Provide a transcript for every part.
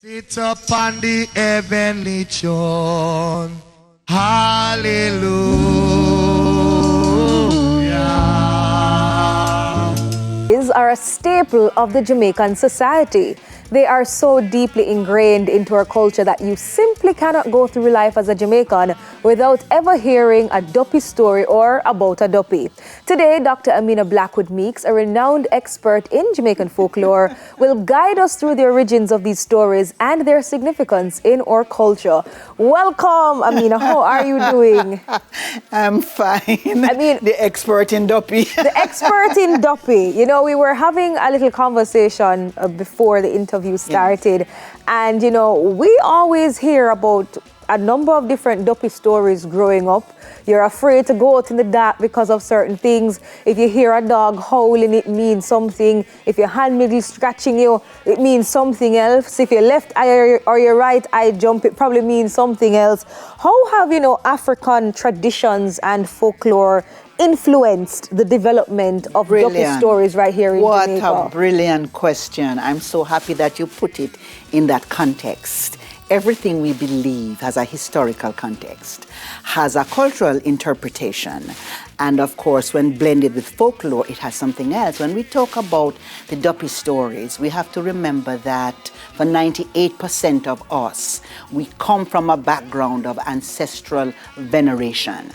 Sit up on the heavenly throne. Hallelujah. These are a staple of the Jamaican society. They are so deeply ingrained into our culture that you simply cannot go through life as a Jamaican without ever hearing a Duppy story or about a Duppy. Today, Dr. Amina Blackwood Meeks, a renowned expert in Jamaican folklore, will guide us through the origins of these stories and their significance in our culture. Welcome, Amina. How are you doing? I'm fine. I mean, the expert in Duppy. The expert in Duppy. You know, we were having a little conversation before the interview started, and you know, we always hear about a number of different Duppy stories growing up. You're afraid to go out in the dark because of certain things. If you hear a dog howling, it means something. If your handmaid is scratching you, it means something else. If your left eye or your right eye jump, it probably means something else. How have, you know, African traditions and folklore influenced the development of Duppy stories right here in Jamaica? What a brilliant question. I'm so happy that you put it in that context. Everything we believe has a historical context, has a cultural interpretation, and of course, when blended with folklore, it has something else. When we talk about the Duppy stories, we have to remember that for 98% of us, we come from a background of ancestral veneration.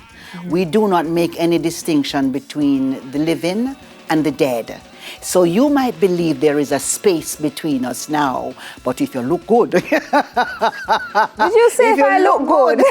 We do not make any distinction between the living and the dead. So you might believe there is a space between us now, but if you look good. Did you say if I look good?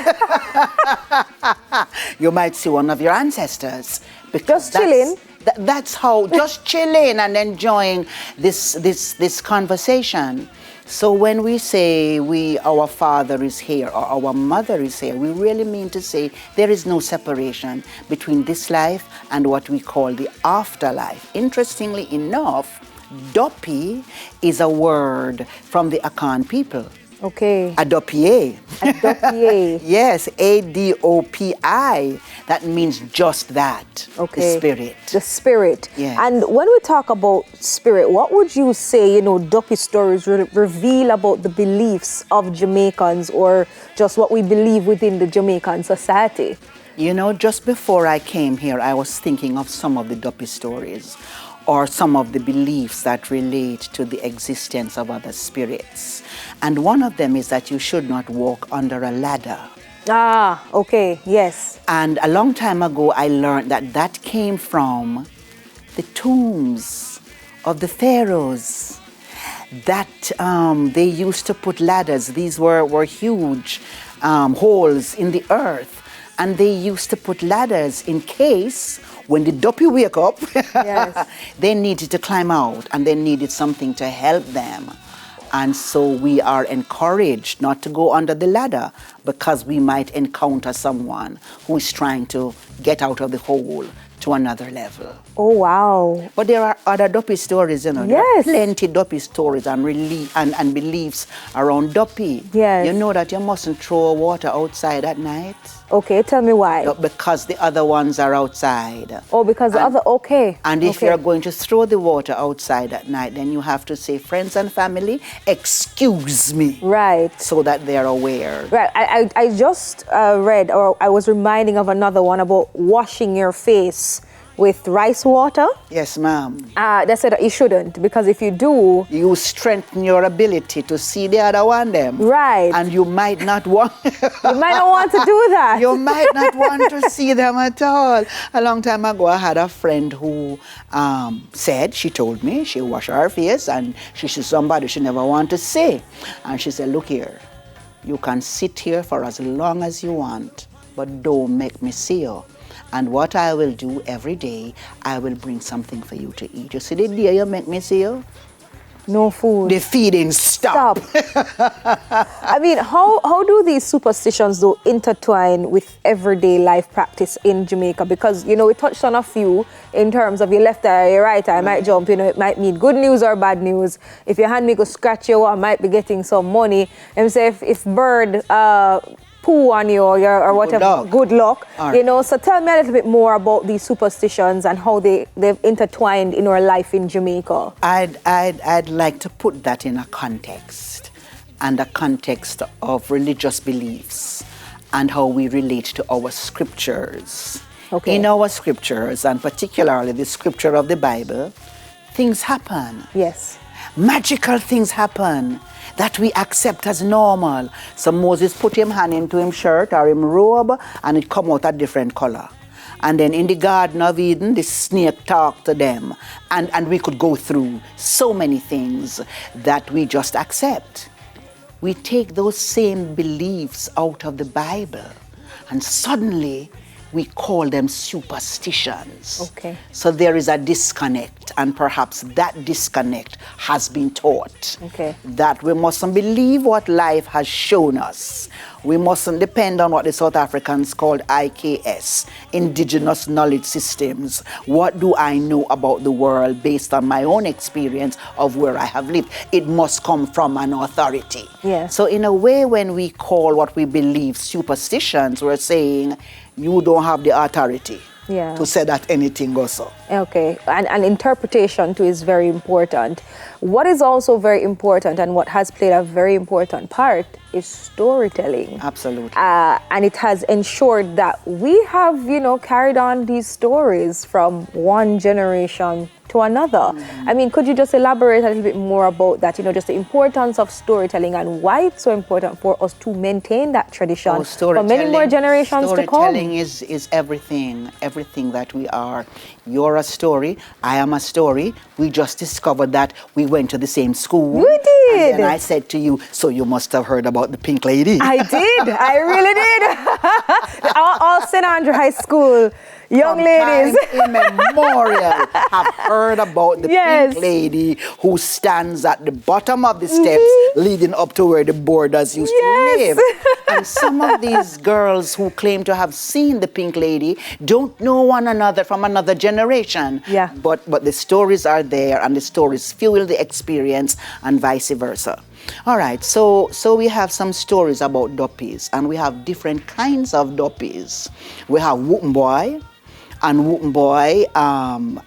You might see one of your ancestors. Just chilling? That's how, just chilling and enjoying this conversation. So when we say our father is here or our mother is here, we really mean to say there is no separation between this life and what we call the afterlife. Interestingly enough, Duppy is a word from the Akan people. Okay. Adopie. Adopie. Yes, A-D-O-P-I. That means just that. Okay. The spirit. The spirit. Yes. And when we talk about spirit, what would you say, you know, Duppy stories reveal about the beliefs of Jamaicans or just what we believe within the Jamaican society? You know, just before I came here, I was thinking of some of the Duppy stories or some of the beliefs that relate to the existence of other spirits. And one of them is that you should not walk under a ladder. Ah, okay, yes. And a long time ago, I learned that that came from the tombs of the pharaohs, that they used to put ladders. These were huge holes in the earth. And they used to put ladders in case when the Duppy wake up, yes. they needed to climb out and they needed something to help them. And so we are encouraged not to go under the ladder because we might encounter someone who is trying to get out of the hole to another level. Oh, wow. But there are other Duppy stories, you know. Yes. There are plenty Duppy stories and beliefs around Duppy. Yes. You know that you mustn't throw water outside at night. Okay, tell me why. Because the other ones are outside. Oh, because the other, okay. And if you're going to throw the water outside at night, then you have to say, friends and family, excuse me. Right. So that they're aware. Right. I just read, or I was reminding of another one about washing your face with rice water. Yes, ma'am. They said that you shouldn't, because if you do, you strengthen your ability to see the other one them. Right. And you might not want you might not want to do that. You might not want to see them at all. A long time ago, I had a friend who said, she told me, she washed her face and she said somebody she never want to see. And she said, look here, you can sit here for as long as you want, but don't make me see you. And what I will do every day, I will bring something for you to eat. You see the day you make me see you? No food. The feeding stop. I mean, how do these superstitions though intertwine with everyday life practice in Jamaica? Because, you know, we touched on a few in terms of your left eye, your right eye might jump, you know, it might mean good news or bad news. If your hand may go scratch you, I might be getting some money. And say if bird poo on you or whatever, good luck. Right. You know, so tell me a little bit more about these superstitions and how they've intertwined in our life in Jamaica. I'd like to put that in a context. and the context of religious beliefs and how we relate to our scriptures. Okay. In our scriptures, and particularly the scripture of the Bible, things happen. Yes. Magical things happen that we accept as normal. So Moses put him hand into him shirt or him robe, and it come out a different color. And then in the Garden of Eden, the snake talked to them. And we could go through so many things that we just accept. We take those same beliefs out of the Bible, and suddenly we call them superstitions. Okay. So there is a disconnect, and perhaps that disconnect has been taught. Okay. That we mustn't believe what life has shown us. We mustn't depend on what the South Africans called IKS, Indigenous Knowledge Systems. What do I know about the world based on my own experience of where I have lived? It must come from an authority. Yeah. So in a way, when we call what we believe superstitions, we're saying you don't have the authority to say that anything goes so. Okay, and interpretation too is very important. What is also very important and what has played a very important part is storytelling. Absolutely. And it has ensured that we have, carried on these stories from one generation to another. I mean, could you just elaborate a little bit more about that, just the importance of storytelling and why it's so important for us to maintain that tradition for many more generations to come? Storytelling is everything that we are. You're a story, I am a story. We just discovered that we went to the same school. We did. And I said to you, so you must have heard about the Pink Lady. I did. I really did. all St. Andrew High School young ladies immemorial have heard about the Pink Lady who stands at the bottom of the steps leading up to where the boarders used to live. And some of these girls who claim to have seen the Pink Lady don't know one another from another generation. Yeah. But the stories are there, and the stories fuel the experience, and vice versa. All right, so we have some stories about Duppies, and we have different kinds of Duppies. We have Whoopin' Boy, and Whoopin' Boy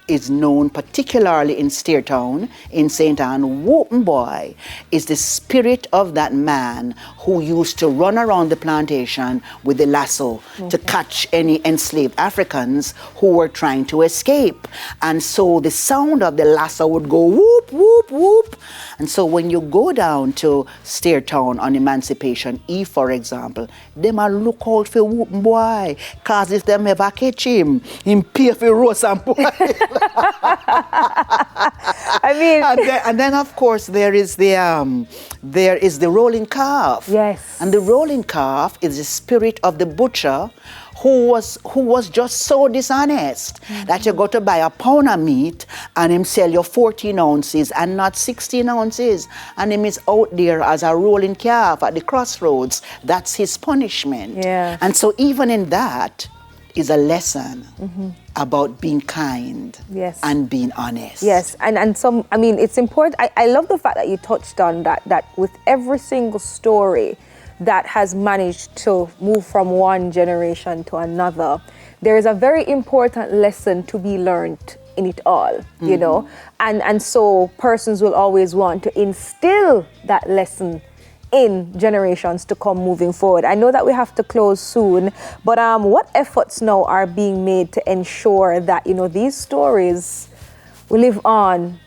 is known particularly in Steertown, in St. Ann. Whoopin' Boy is the spirit of that man who used to run around the plantation with the lasso to catch any enslaved Africans who were trying to escape. And so the sound of the lasso would go whoop, whoop, whoop. And so when you go down to Steertown on Emancipation Eve, for example, them a look out for Whoopin' Boy, cause if them ever catch him pay for roast and boil. I mean, and then of course there is the rolling calf. Yes. And the rolling calf is the spirit of the butcher who was just so dishonest that you go to buy a pound of meat and him sell you 14 ounces and not 16 ounces. And him is out there as a rolling calf at the crossroads. That's his punishment. Yeah. And so even in that is a lesson about being kind and being honest. Yes, and some, I mean, it's important. I love the fact that you touched on that with every single story that has managed to move from one generation to another, there is a very important lesson to be learned in it all, you know? And so persons will always want to instill that lesson in generations to come moving forward. I know that we have to close soon, but what efforts now are being made to ensure that, these stories will live on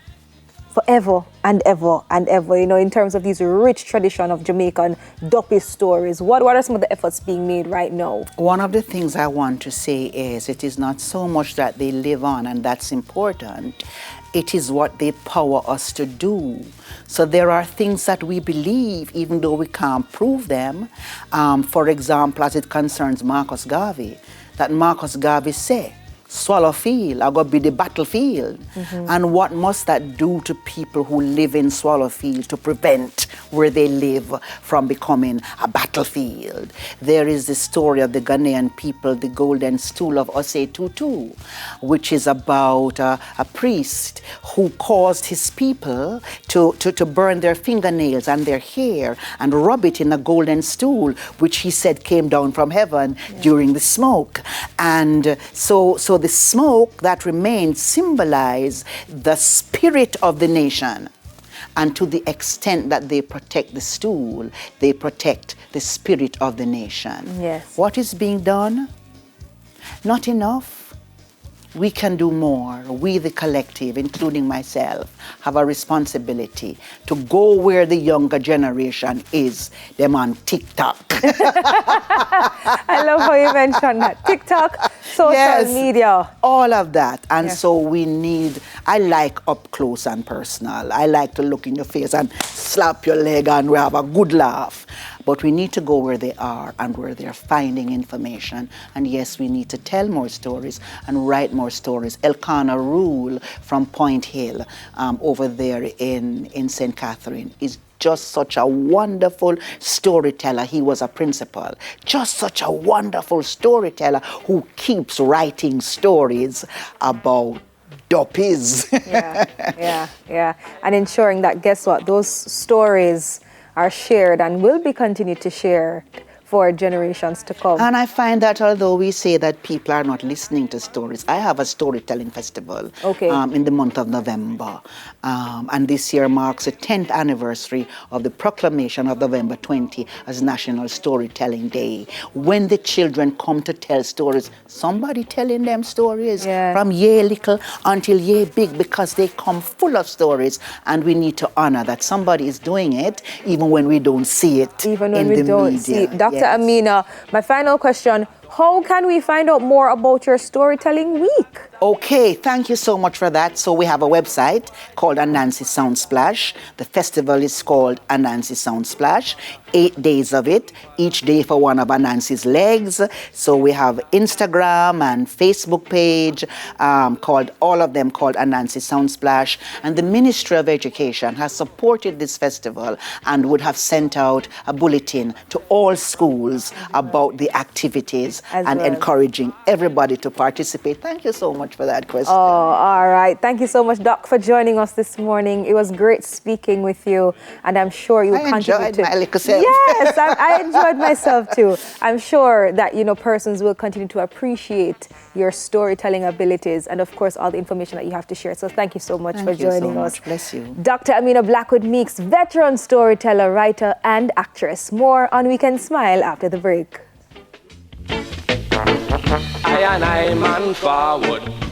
forever and ever and ever, in terms of these rich tradition of Jamaican Duppy stories? What are some of the efforts being made right now? One of the things I want to say is it is not so much that they live on, and that's important. It is what they power us to do. So there are things that we believe, even though we can't prove them. For example, as it concerns Marcus Garvey, that Marcus Garvey said, Swallowfield are going to be the battlefield. And what must that do to people who live in Swallowfield to prevent where they live from becoming a battlefield? There is the story of the Ghanaian people, the golden stool of Osei Tutu, which is about a priest who caused his people to burn their fingernails and their hair and rub it in a golden stool, which he said came down from heaven during the smoke. And so the smoke that remained symbolized the spirit of the nation. And to the extent that they protect the stool, they protect the spirit of the nation. Yes. What is being done? Not enough. We can do more. We, the collective, including myself, have a responsibility to go where the younger generation is. Them on TikTok. I love how you mentioned that. TikTok, social media. All of that. And so we need, I like up close and personal. I like to look in your face and slap your leg and we have a good laugh. But we need to go where they are and where they're finding information. And yes, we need to tell more stories and write more stories. Elkanah Rule from Point Hill over there in St. Catherine is just such a wonderful storyteller. He was a principal. Just such a wonderful storyteller who keeps writing stories about Duppies. Yeah. And ensuring that, guess what, those stories are shared and will be continued to share for generations to come. And I find that although we say that people are not listening to stories, I have a storytelling festival in the month of November. And this year marks the 10th anniversary of the proclamation of November 20 as National Storytelling Day. When the children come to tell stories, somebody telling them stories from yay little until yay big, because they come full of stories, and we need to honor that somebody is doing it even when we don't see it even when in we the don't media. see it. Dr. Amina, my final question, how can we find out more about your storytelling week? Okay, thank you so much for that. So we have a website called Anansi Soundsplash. The festival is called Anansi Soundsplash. 8 days of it, each day for one of Anansi's legs. So we have Instagram and Facebook page called, all of them called Anansi Soundsplash. And the Ministry of Education has supported this festival and would have sent out a bulletin to all schools about the activities and encouraging everybody to participate. Thank you so much for that question. Oh, all right. Thank you so much, Doc, for joining us this morning. It was great speaking with you, and I'm sure you contribute to... my little self. Yes, I enjoyed myself too. I'm sure that, persons will continue to appreciate your storytelling abilities and, of course, all the information that you have to share. So thank you so much for joining us. Bless you. Dr. Amina Blackwood Meeks, veteran storyteller, writer, and actress. More on Weekend Smile after the break. I and I man forward.